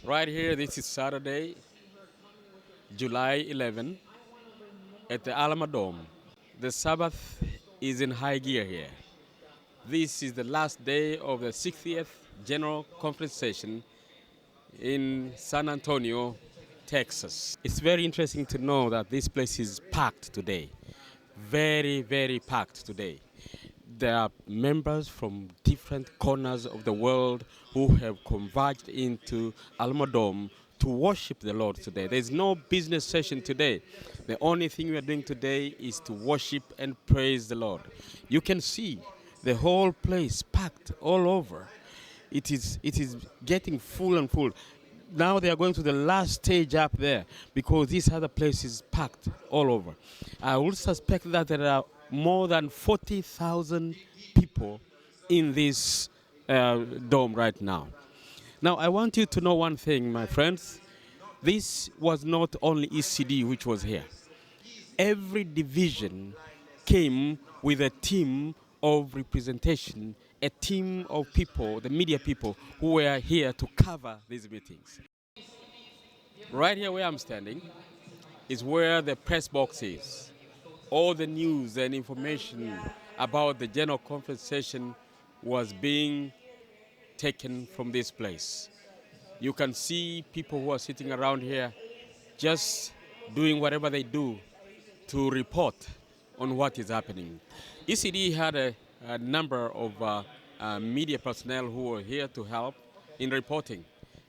Right here, this is Saturday, July 11, at the Alama Dome. The Sabbath is in high gear here. This is the last day of the 60th General Conference session in San Antonio, Texas. It's very interesting to know that this place is packed today. Very, very packed today. There are members from different corners of the world who have converged into Alma Dome to worship the Lord today. There's no business session today. The only thing we are doing today is to worship and praise the Lord. You can see the whole place packed all over. It is getting full and full. Now they are going to the last stage up there because this other place is packed all over. I would suspect that there are more than 40,000 people in this dome right now. Now, I want you to know one thing, my friends. This was not only ECD which was here. Every division came with a team of representation, a team of people, the media people, who were here to cover these meetings. Right here where I'm standing is where the press box is. All the news and information about the general conference session was being taken from this place. You can see people who are sitting around here just doing whatever they do to report on what is happening. ECD had a number of media personnel who were here to help in reporting,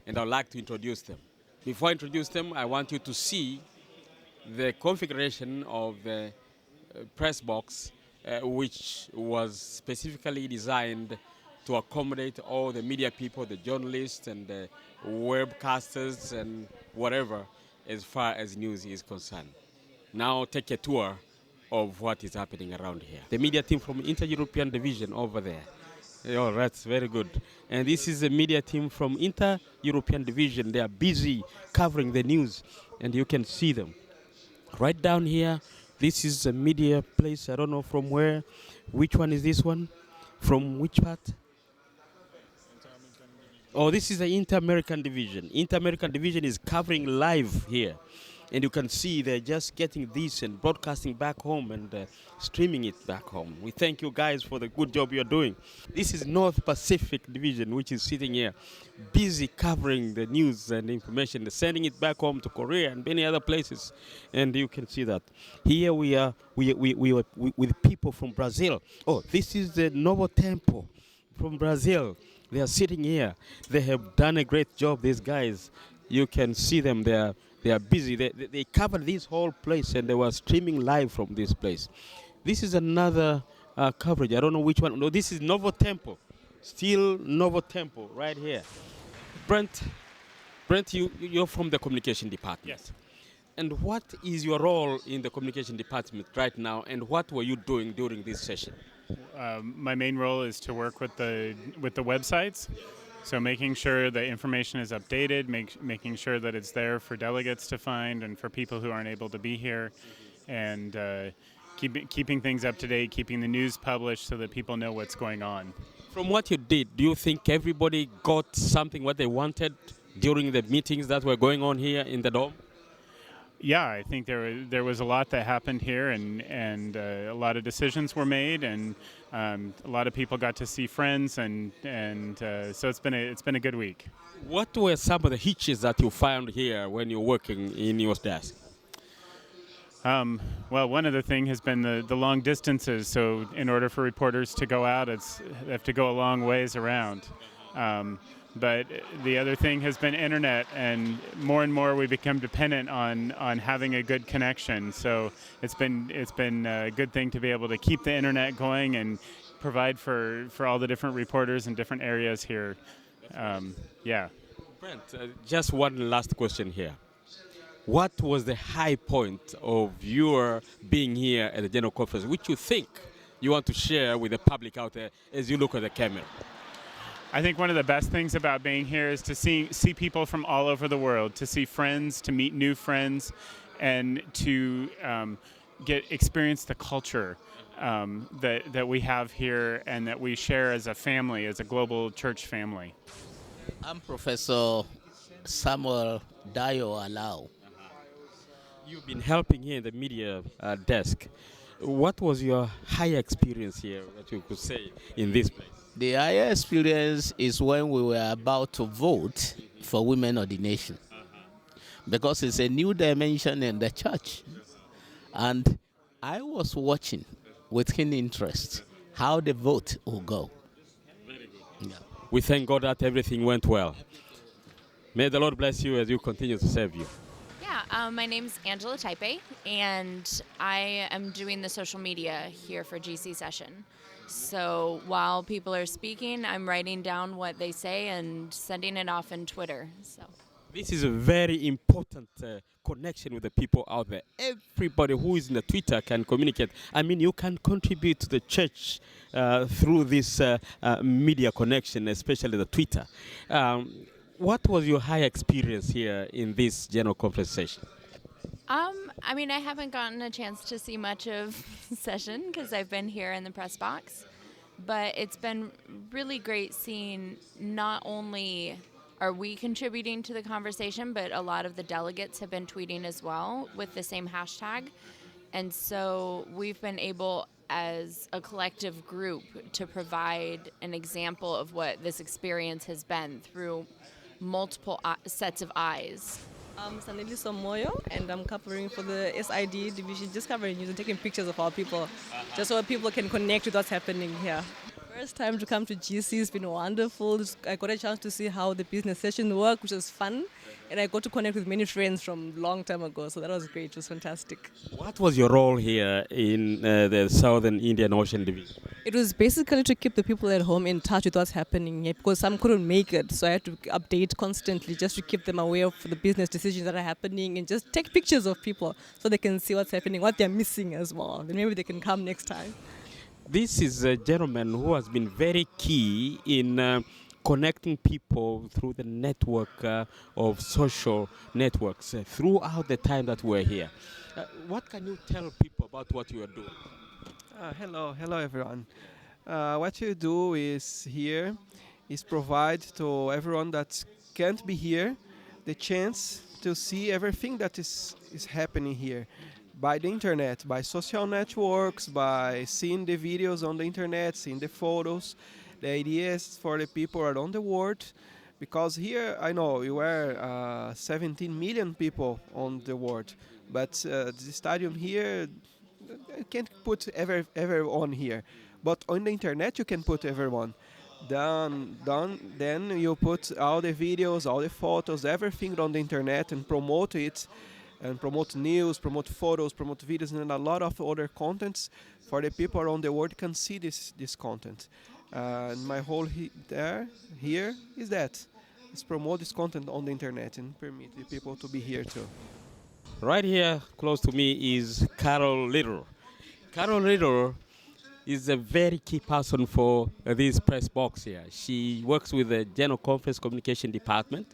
and I'd like to introduce them. Before I introduce them, I want you to see the configuration of the press box, which was specifically designed to accommodate all the media people, the journalists and the webcasters and whatever as far as news is concerned. Now take a tour of what is happening around here. The media team from Inter-European Division over there. Oh, that's very good. And this is the media team from Inter-European Division. They are busy covering the news, and you can see them. Right down here, this is a media place. I don't know from where. Which one is this one? From which part? Oh, this is the Inter-American Division. Inter-American Division is covering live here. And you can see they're just getting this and broadcasting back home and streaming it back home. We thank you guys for the good job you're doing. This is North Pacific Division, which is sitting here, busy covering the news and information, sending it back home to Korea and many other places. And you can see that. Here we are with people from Brazil. Oh, this is the Novo Temple from Brazil. They are sitting here. They have done a great job, these guys. You can see them. They are busy. They covered this whole place and they were streaming live from this place. This is another coverage. I don't know which one. No, this is Novo Temple. Still Novo Temple right here. Brent, you're from the communication department. Yes. And what is your role in the communication department right now, and what were you doing during this session? My main role is to work with the websites, so making sure the information is updated, making sure that it's there for delegates to find and for people who aren't able to be here, and keeping things up to date, keeping the news published so that people know what's going on. From what you did, do you think everybody got something what they wanted during the meetings that were going on here in the Dome? Yeah, I think there was a lot that happened here, and a lot of decisions were made, and a lot of people got to see friends, and so it's been a good week. What were some of the hitches that you found here when you're working in your desk? Well, one other thing has been the long distances. So in order for reporters to go out, they have to go a long ways around. But the other thing has been internet, and more we become dependent on having a good connection. So it's been a good thing to be able to keep the internet going and provide for all the different reporters in different areas here. Yeah. Brent, just one last question here. What was the high point of your being here at the General Conference, which you think you want to share with the public out there as you look at the camera? I think one of the best things about being here is to see people from all over the world, to see friends, to meet new friends, and to experience the culture that we have here and that we share as a family, as a global church family. I'm Professor Samuel Dayo Alao. You've been helping here in the media desk. What was your higher experience here, that you could say, in this place? The higher experience is when we were about to vote for women ordination because it's a new dimension in the church. And I was watching with keen interest how the vote will go. Yeah. We thank God that everything went well. May the Lord bless you as you continue to serve you. Yeah, my name's Angela Taipe, and I am doing the social media here for GC Session. So while people are speaking, I'm writing down what they say and sending it off in Twitter. So. This is a very important connection with the people out there. Everybody who is in the Twitter can communicate. I mean, you can contribute to the church through this media connection, especially the Twitter. What was your high experience here in this general conference session? I mean, I haven't gotten a chance to see much of session because I've been here in the press box, but it's been really great seeing not only are we contributing to the conversation, but a lot of the delegates have been tweeting as well with the same hashtag. And so we've been able, as a collective group, to provide an example of what this experience has been through multiple sets of eyes. I'm Saneli Somoyo, and I'm covering for the SID division, just covering news and taking pictures of our people, just so people can connect with what's happening here. First time to come to GC has been wonderful. I got a chance to see how the business session work, which was fun, and I got to connect with many friends from long time ago, so that was great. It was fantastic. What was your role here in the Southern Indian Ocean Division? It was basically to keep the people at home in touch with what's happening here because some couldn't make it, so I had to update constantly just to keep them aware of the business decisions that are happening and just take pictures of people so they can see what's happening, what they're missing as well. Then maybe they can come next time. This is a gentleman who has been very key in connecting people through the network of social networks throughout the time that we're here. What can you tell people about what you are doing? Hello everyone. What you do is provide to everyone that can't be here the chance to see everything that is happening here by the internet, by social networks, by seeing the videos on the internet, seeing the photos. The idea is for the people around the world, because here I know you are 17 million people on the world, but the stadium here you can't put everyone here, but on the internet you can put everyone. Then you put all the videos, all the photos, everything on the internet and promote it, and promote news, promote photos, promote videos, and a lot of other contents for the people around the world can see this content. And my whole here is that is promote this content on the internet and permit the people to be here too. Right here, close to me, is Carol Little. Carol Little is a very key person for this press box here. She works with the General Conference Communication Department,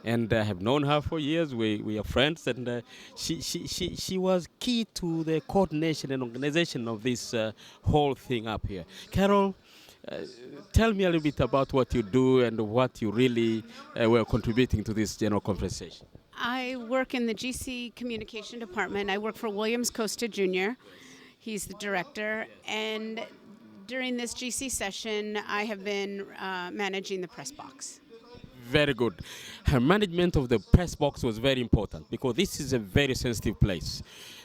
and I have known her for years. We are friends, and she was key to the coordination and organization of this whole thing up here. Carol, tell me a little bit about what you do and what you really were contributing to this general conversation. I work in the GC Communication Department. I work for Williams Costa Jr. He's the director. And during this GC session, I have been managing the press box. Very good. Her management of the press box was very important because this is a very sensitive place.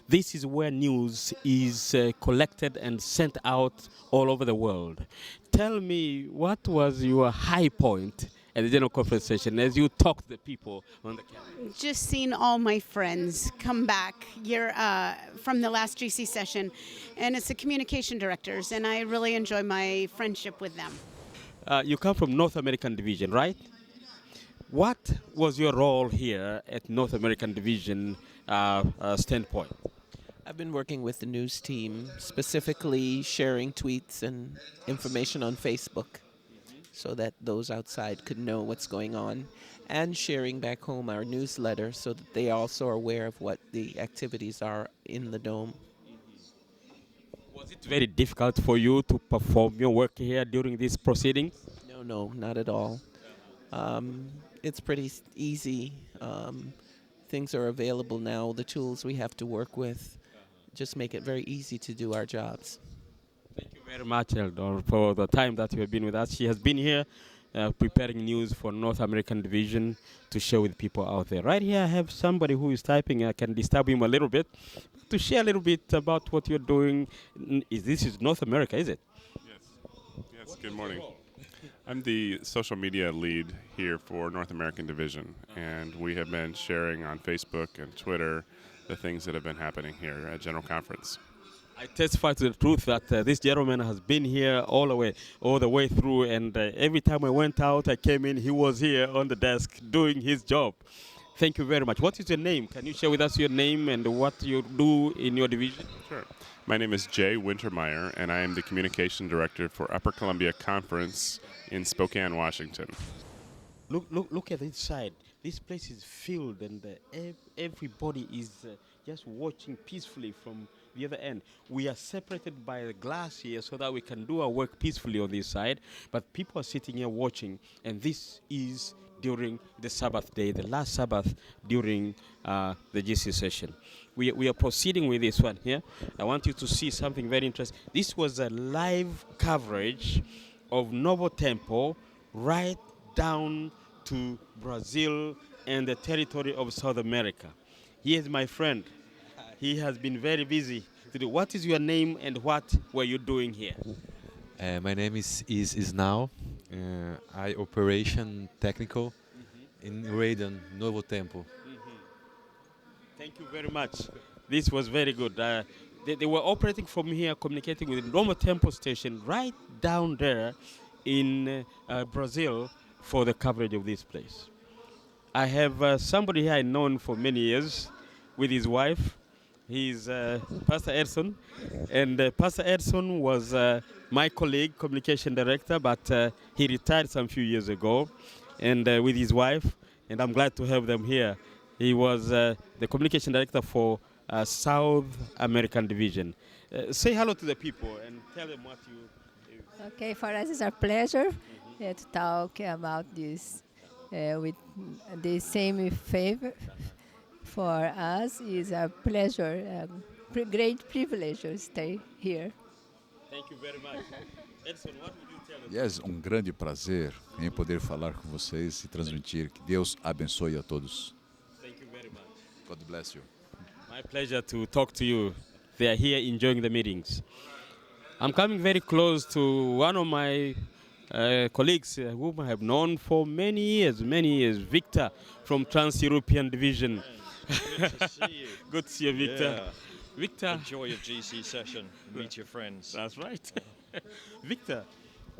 This is where news is collected and sent out all over the world. Tell me, what was your high point at the general conference session as you talked to the people on the camera? Just seeing all my friends come back from the last GC session, and it's the communication directors, and I really enjoy my friendship with them. You come from North American Division, right? What was your role here at North American Division standpoint? I've been working with the news team, specifically sharing tweets and information on Facebook so that those outside could know what's going on, and sharing back home our newsletter so that they also are aware of what the activities are in the dome. Was it very difficult for you to perform your work here during these proceedings? No, not at all. it's pretty easy. Things are available now. The tools we have to work with just make it very easy to do our jobs. Thank you very much, Eldor, for the time that you have been with us. She has been here preparing news for North American Division to share with people out there. Right here, I have somebody who is typing. I can disturb him a little bit to share a little bit about what you're doing. This is North America, is it? Yes, good morning. I'm the social media lead here for North American Division, and we have been sharing on Facebook and Twitter the things that have been happening here at General Conference. I testify to the truth that this gentleman has been here all the way through, and every time I went out, I came in, he was here on the desk doing his job. Thank you very much. What is your name? Can you share with us your name and what you do in your division? Sure. My name is Jay Wintermeyer, and I am the Communication Director for Upper Columbia Conference in Spokane, Washington. Look at this side. This place is filled, and everybody is just watching peacefully from the other end. We are separated by the glass here so that we can do our work peacefully on this side, but people are sitting here watching, and this is during the Sabbath day, the last Sabbath during the GC session. We are proceeding with this one here. I want you to see something very interesting. This was a live coverage of Novo Tempo right down to Brazil and the territory of South America. He is my friend. He has been very busy today. What is your name and what were you doing here? My name is now. I operation technical in Radon Novo Tempo. Thank you very much. This was very good. They were operating from here, communicating with the Novo Tempo station right down there in Brazil for the coverage of this place. I have somebody here I known for many years with his wife. He's Pastor Edson, and Pastor Edson was my colleague, communication director, but he retired some few years ago, and with his wife, and I'm glad to have them here. He was the communication director for South American Division. Say hello to the people and tell them what you do. Okay, for us it's a pleasure to talk about this with the same favor. For us is a pleasure, great privilege to stay here. Thank you very much. Edson, what would you tell us? Yes, grande prazer em poder falar com vocês e transmitir. Que Deus abençoe a todos. Thank you very much. God bless you. My pleasure to talk to you. They are here enjoying the meetings. I'm coming very close to one of my colleagues whom I have known for many years, Victor from Trans-European Division. Good to see you. Good to see you, Victor. Yeah. Victor. Enjoy your GC session. Meet your friends. That's right. Victor,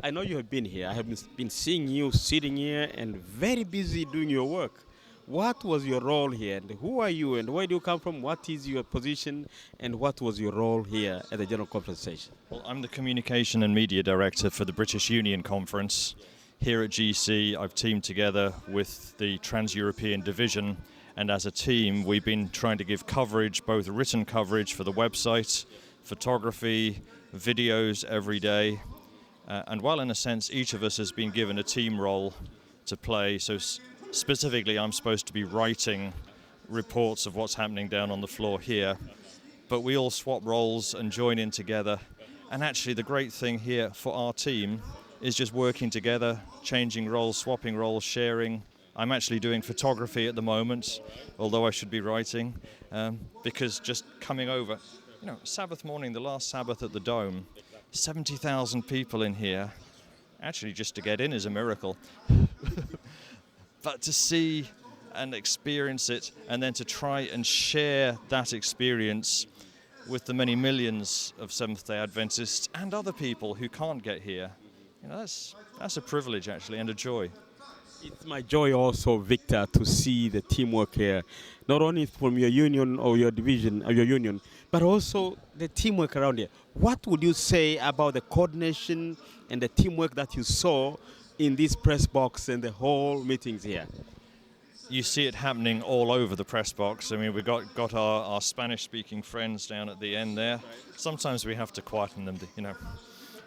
I know you have been here. I have been seeing you sitting here and very busy doing your work. What was your role here? And who are you? And where do you come from? What is your position? And what was your role here at the General Conference session? Well, I'm the Communication and Media Director for the British Union Conference. Here at GC, I've teamed together with the Trans-European Division, and as a team, we've been trying to give coverage, both written coverage for the website, photography, videos every day. And while in a sense, each of us has been given a team role to play, so specifically I'm supposed to be writing reports of what's happening down on the floor here, but we all swap roles and join in together. And actually the great thing here for our team is just working together, changing roles, swapping roles, sharing. I'm actually doing photography at the moment, although I should be writing, because just coming over, Sabbath morning, the last Sabbath at the Dome, 70,000 people in here. Actually, just to get in is a miracle. But to see and experience it, and then to try and share that experience with the many millions of Seventh-day Adventists and other people who can't get here, that's a privilege actually, and a joy. It's my joy also, Victor, to see the teamwork here, not only from your union or your division or your union, but also the teamwork around here. What would you say about the coordination and the teamwork that you saw in this press box and the whole meetings here? You see it happening all over the press box. I mean, we've got our Spanish-speaking friends down at the end there. Sometimes we have to quieten them,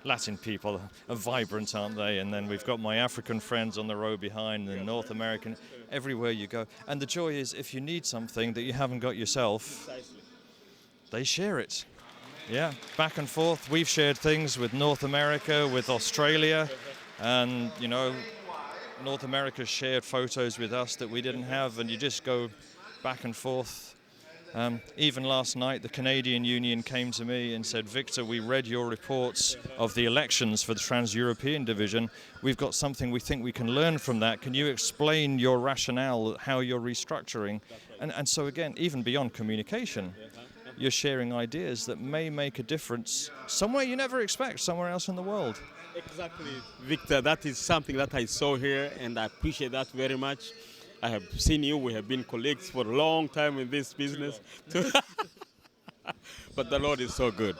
Latin people are vibrant, aren't they? And then we've got my African friends on the row behind, and North American, everywhere you go. And the joy is, if you need something that you haven't got yourself, they share it. Yeah, back and forth. We've shared things with North America, with Australia, and, you know, North America shared photos with us that we didn't have, and you just go back and forth. Even last night, the Canadian Union came to me and said, Victor, we read your reports of the elections for the Trans-European Division. We've got something we think we can learn from that. Can you explain your rationale, how you're restructuring? And so again, even beyond communication, you're sharing ideas that may make a difference somewhere you never expect, somewhere else in the world. Exactly, Victor. That is something that I saw here, and I appreciate that very much. I have seen you. We have been colleagues for a long time in this business. But the Lord is so good.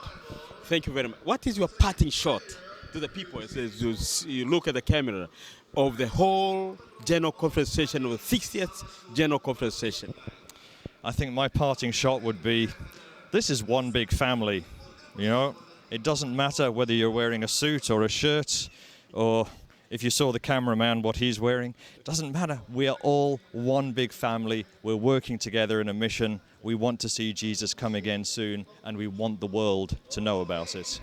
Thank you very much. What is your parting shot to the people as you look at the camera of the whole general conference session, of the 60th general conference session? I think my parting shot would be, this is one big family, you know. It doesn't matter whether you're wearing a suit or a shirt, or if you saw the cameraman, what he's wearing. It doesn't matter. We are all one big family. We're working together in a mission. We want to see Jesus come again soon, and we want the world to know about it.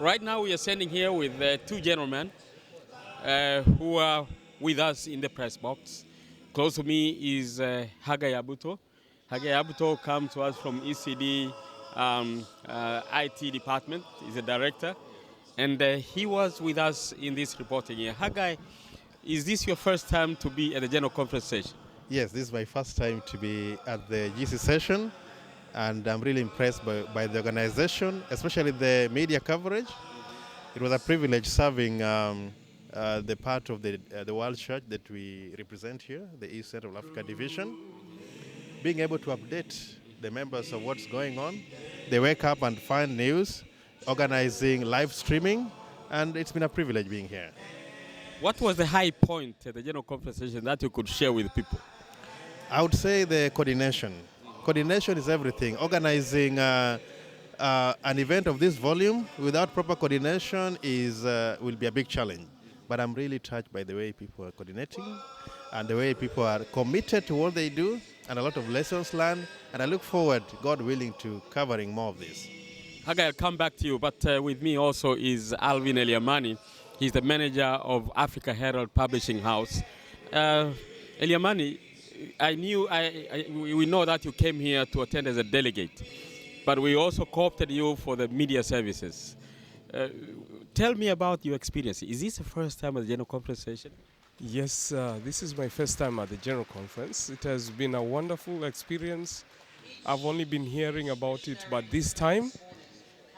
Right now we are standing here with two gentlemen who are with us in the press box. Close to me is Hagai Abuto. Hagai Abuto comes to us from ECD IT department. He's a director. And he was with us in this reporting here. Hagai, is this your first time to be at the general conference session? Yes, this is my first time to be at the GC session, and I'm really impressed by the organization, especially the media coverage. It was a privilege serving the part of the World Church that we represent here, the East Central Africa Division. Being able to update the members of what's going on. They wake up and find news, organizing live streaming, and it's been a privilege being here. What was the high point at the general conference session that you could share with people? I would say the coordination. Coordination is everything. Organizing an event of this volume without proper coordination will be a big challenge. But I'm really touched by the way people are coordinating and the way people are committed to what they do, and a lot of lessons learned. And I look forward, God willing, to covering more of this. Hagai, I'll come back to you, but with me also is Alvin Eliamani. He's the manager of Africa Herald Publishing House. Eliamani, we know that you came here to attend as a delegate, but we also co-opted you for the media services. Tell me about your experience. Is this the first time at the general conference session? Yes, this is my first time at the general conference. It has been a wonderful experience. I've only been hearing about it, but this time,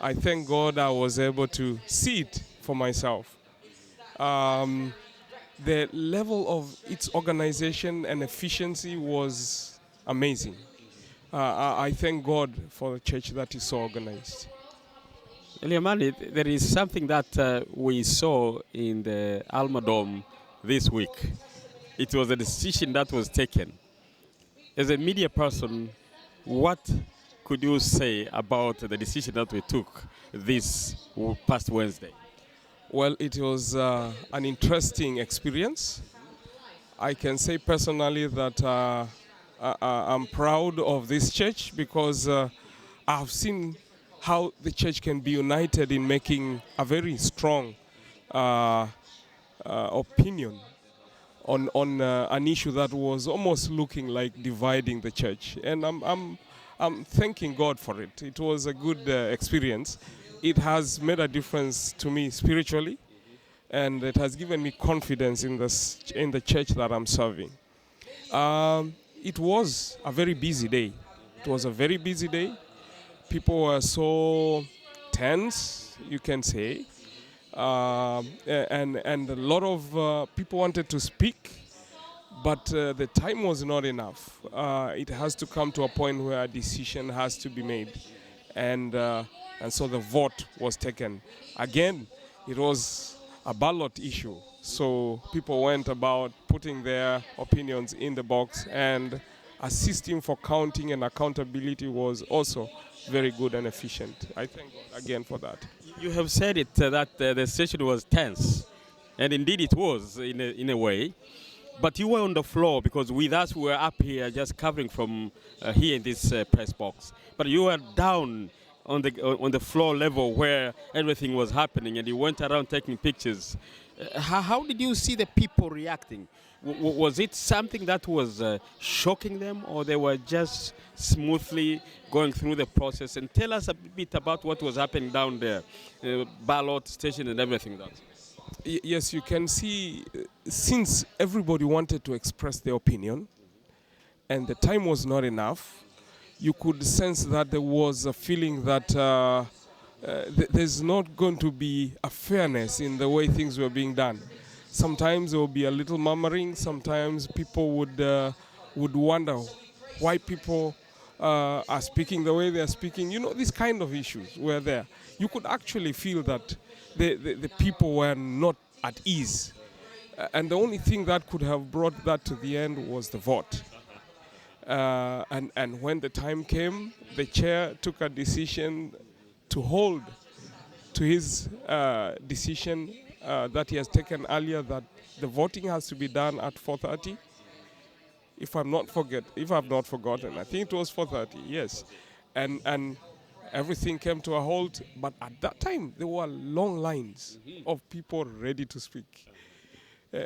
I thank God I was able to see it for myself. The level of its organization and efficiency was amazing. I thank God for the church that is so organized. Eliamani, there is something that we saw in the Alma Dome this week. It was a decision that was taken. As a media person, what could you say about the decision that we took this past Wednesday? Well, it was an interesting experience. I can say personally that I'm proud of this church because I've seen how the church can be united in making a very strong opinion on an issue that was almost looking like dividing the church. And I'm thanking God for it. It was a good experience. It has made a difference to me spiritually, and it has given me confidence in the church that I'm serving. It was a very busy day. It was a very busy day. People were so tense, you can say, and a lot of people wanted to speak, but the time was not enough. It has to come to a point where a decision has to be made, and so the vote was taken. Again, it was a ballot issue, so people went about putting their opinions in the box, and a system for counting and accountability was also very good and efficient. I thank God again for that. You have said it that the session was tense, and indeed it was in a way. But you were on the floor because with us we were up here just covering from here in this press box. But you were down on the floor level where everything was happening, and you went around taking pictures. How did you see the people reacting? Was it something that was shocking them, or they were just smoothly going through the process? And tell us a bit about what was happening down there, ballot station and everything. Yes, you can see, since everybody wanted to express their opinion, and the time was not enough, you could sense that there was a feeling that there's not going to be a fairness in the way things were being done. Sometimes there will be a little murmuring. Sometimes people would wonder why people are speaking the way they are speaking. You know, these kind of issues were there. You could actually feel that the people were not at ease. And the only thing that could have brought that to the end was the vote. And when the time came, the chair took a decision to hold to his decision that he has taken earlier, that the voting has to be done at 4:30. If I've not forgotten, I think it was 4:30. Yes, and everything came to a halt. But at that time, there were long lines of people ready to speak.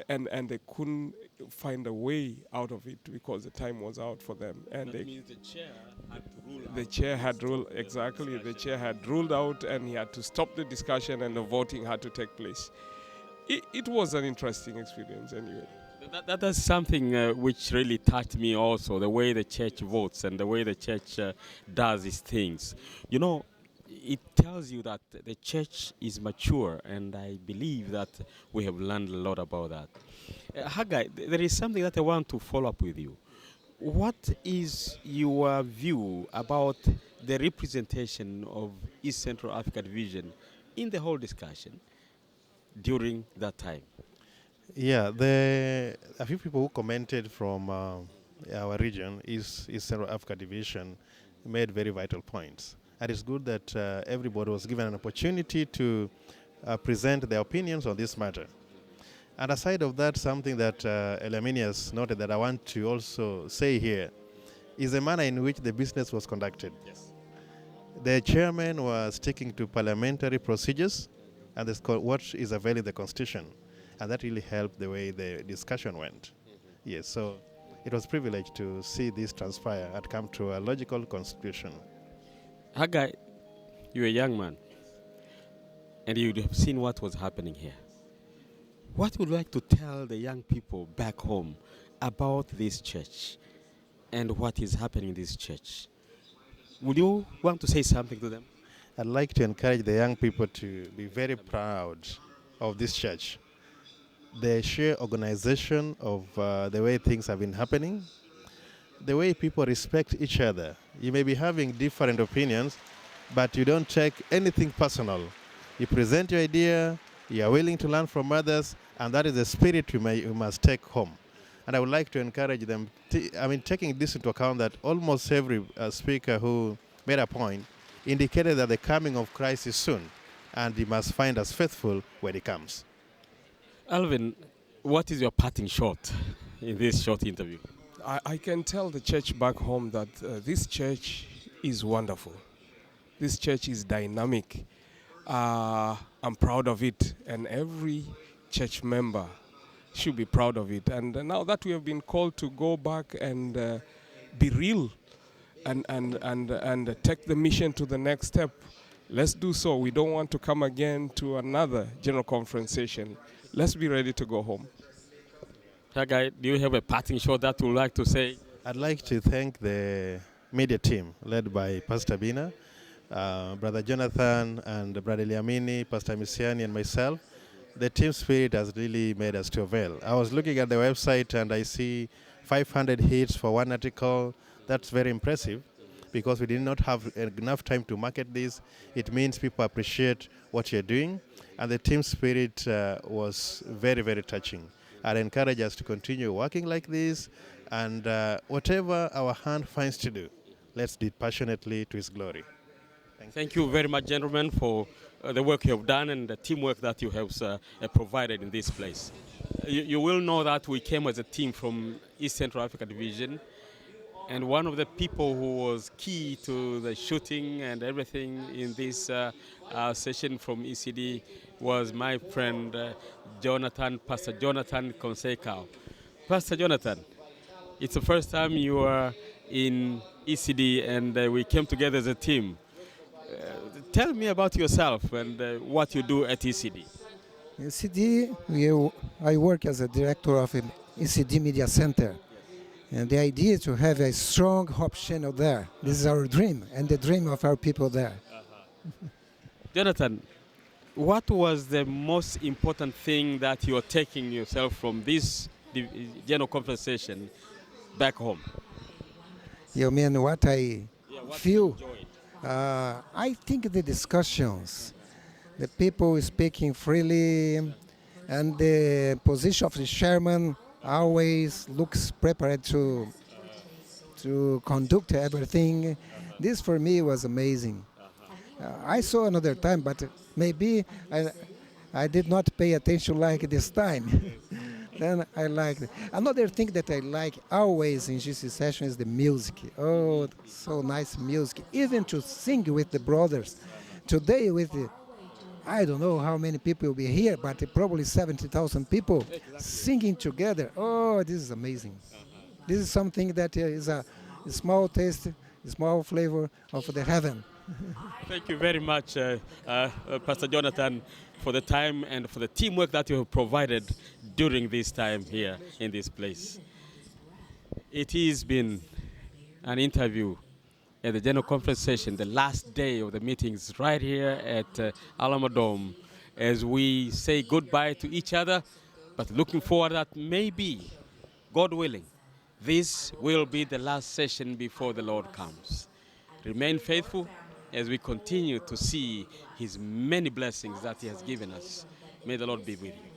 And they couldn't find a way out of it because the time was out for them. And that means the chair had to rule out. The chair had ruled, exactly. The chair had ruled out, and he had to stop the discussion, and the voting had to take place. It was an interesting experience, anyway. That is something which really touched me also, the way the church votes and the way the church does its things. You know, it tells you that the church is mature, and I believe that we have learned a lot about that. Haggai, there is something that I want to follow up with you. What is your view about the representation of East Central Africa Division in the whole discussion during that time? Yeah, a few people who commented from our region, East Central Africa Division, made very vital points. And it's good that everybody was given an opportunity to present their opinions on this matter. And aside of that, something that Elaminius noted that I want to also say here is the manner in which the business was conducted. Yes. The chairman was sticking to parliamentary procedures and what is available in the Constitution. And that really helped the way the discussion went. Yes, so it was a privilege to see this transpire and come to a logical conclusion. Haggai, you're a young man, and you'd have seen what was happening here. What would you like to tell the young people back home about this church and what is happening in this church? Would you want to say something to them? I'd like to encourage the young people to be very proud of this church. The sheer organization of the way things have been happening, the way people respect each other. You may be having different opinions, but you don't take anything personal. You present your idea, you are willing to learn from others, and that is the spirit you must take home. And I would like to encourage them, taking this into account that almost every speaker who made a point indicated that the coming of Christ is soon, and he must find us faithful when he comes. Alvin, what is your parting shot in this short interview? I can tell the church back home that this church is wonderful. This church is dynamic. I'm proud of it, and every church member should be proud of it. And now that we have been called to go back and be real and take the mission to the next step, let's do so. We don't want to come again to another general conference session. Let's be ready to go home. Haggai, do you have a parting shot that you would like to say? I'd like to thank the media team led by Pastor Bina, Brother Jonathan and Brother Liamini, Pastor Misiani and myself. The team spirit has really made us to avail. I was looking at the website and I see 500 hits for one article. That's very impressive because we did not have enough time to market this. It means people appreciate what you're doing, and the team spirit was very, very touching. I'd encourage us to continue working like this, And whatever our hand finds to do, let's do it passionately to His glory. Thank you very much, gentlemen, for the work you have done and the teamwork that you have provided in this place. You will know that we came as a team from East Central Africa Division, and one of the people who was key to the shooting and everything in this session from ECD was my friend Pastor Jonathan Conseca. Pastor Jonathan, it's the first time you are in ECD and we came together as a team. Tell me about yourself and what you do at ECD. ECD, I work as a director of an ECD Media Center. And the idea is to have a strong hope channel there. This is our dream and the dream of our people there. Jonathan, what was the most important thing that you're taking yourself from this general conference session back home? You mean what I feel? I think the discussions, the people speaking freely, and the position of the chairman always looks prepared to conduct everything. This for me was amazing. I saw another time, but maybe I did not pay attention like this time. Then I liked it. Another thing that I like always in GC session is the music. Oh, so nice music. Even to sing with the brothers. Today with the, I don't know how many people will be here, but probably 70,000 people singing together. Oh, this is amazing. This is something that is a small taste, a small flavor of the heaven. Thank you very much, Pastor Jonathan, for the time and for the teamwork that you have provided during this time here in this place. It has been an interview at the General Conference session, the last day of the meetings right here at Alamo Dome, as we say goodbye to each other, but looking forward that maybe, God willing, this will be the last session before the Lord comes. Remain faithful as we continue to see His many blessings that He has given us. May the Lord be with you.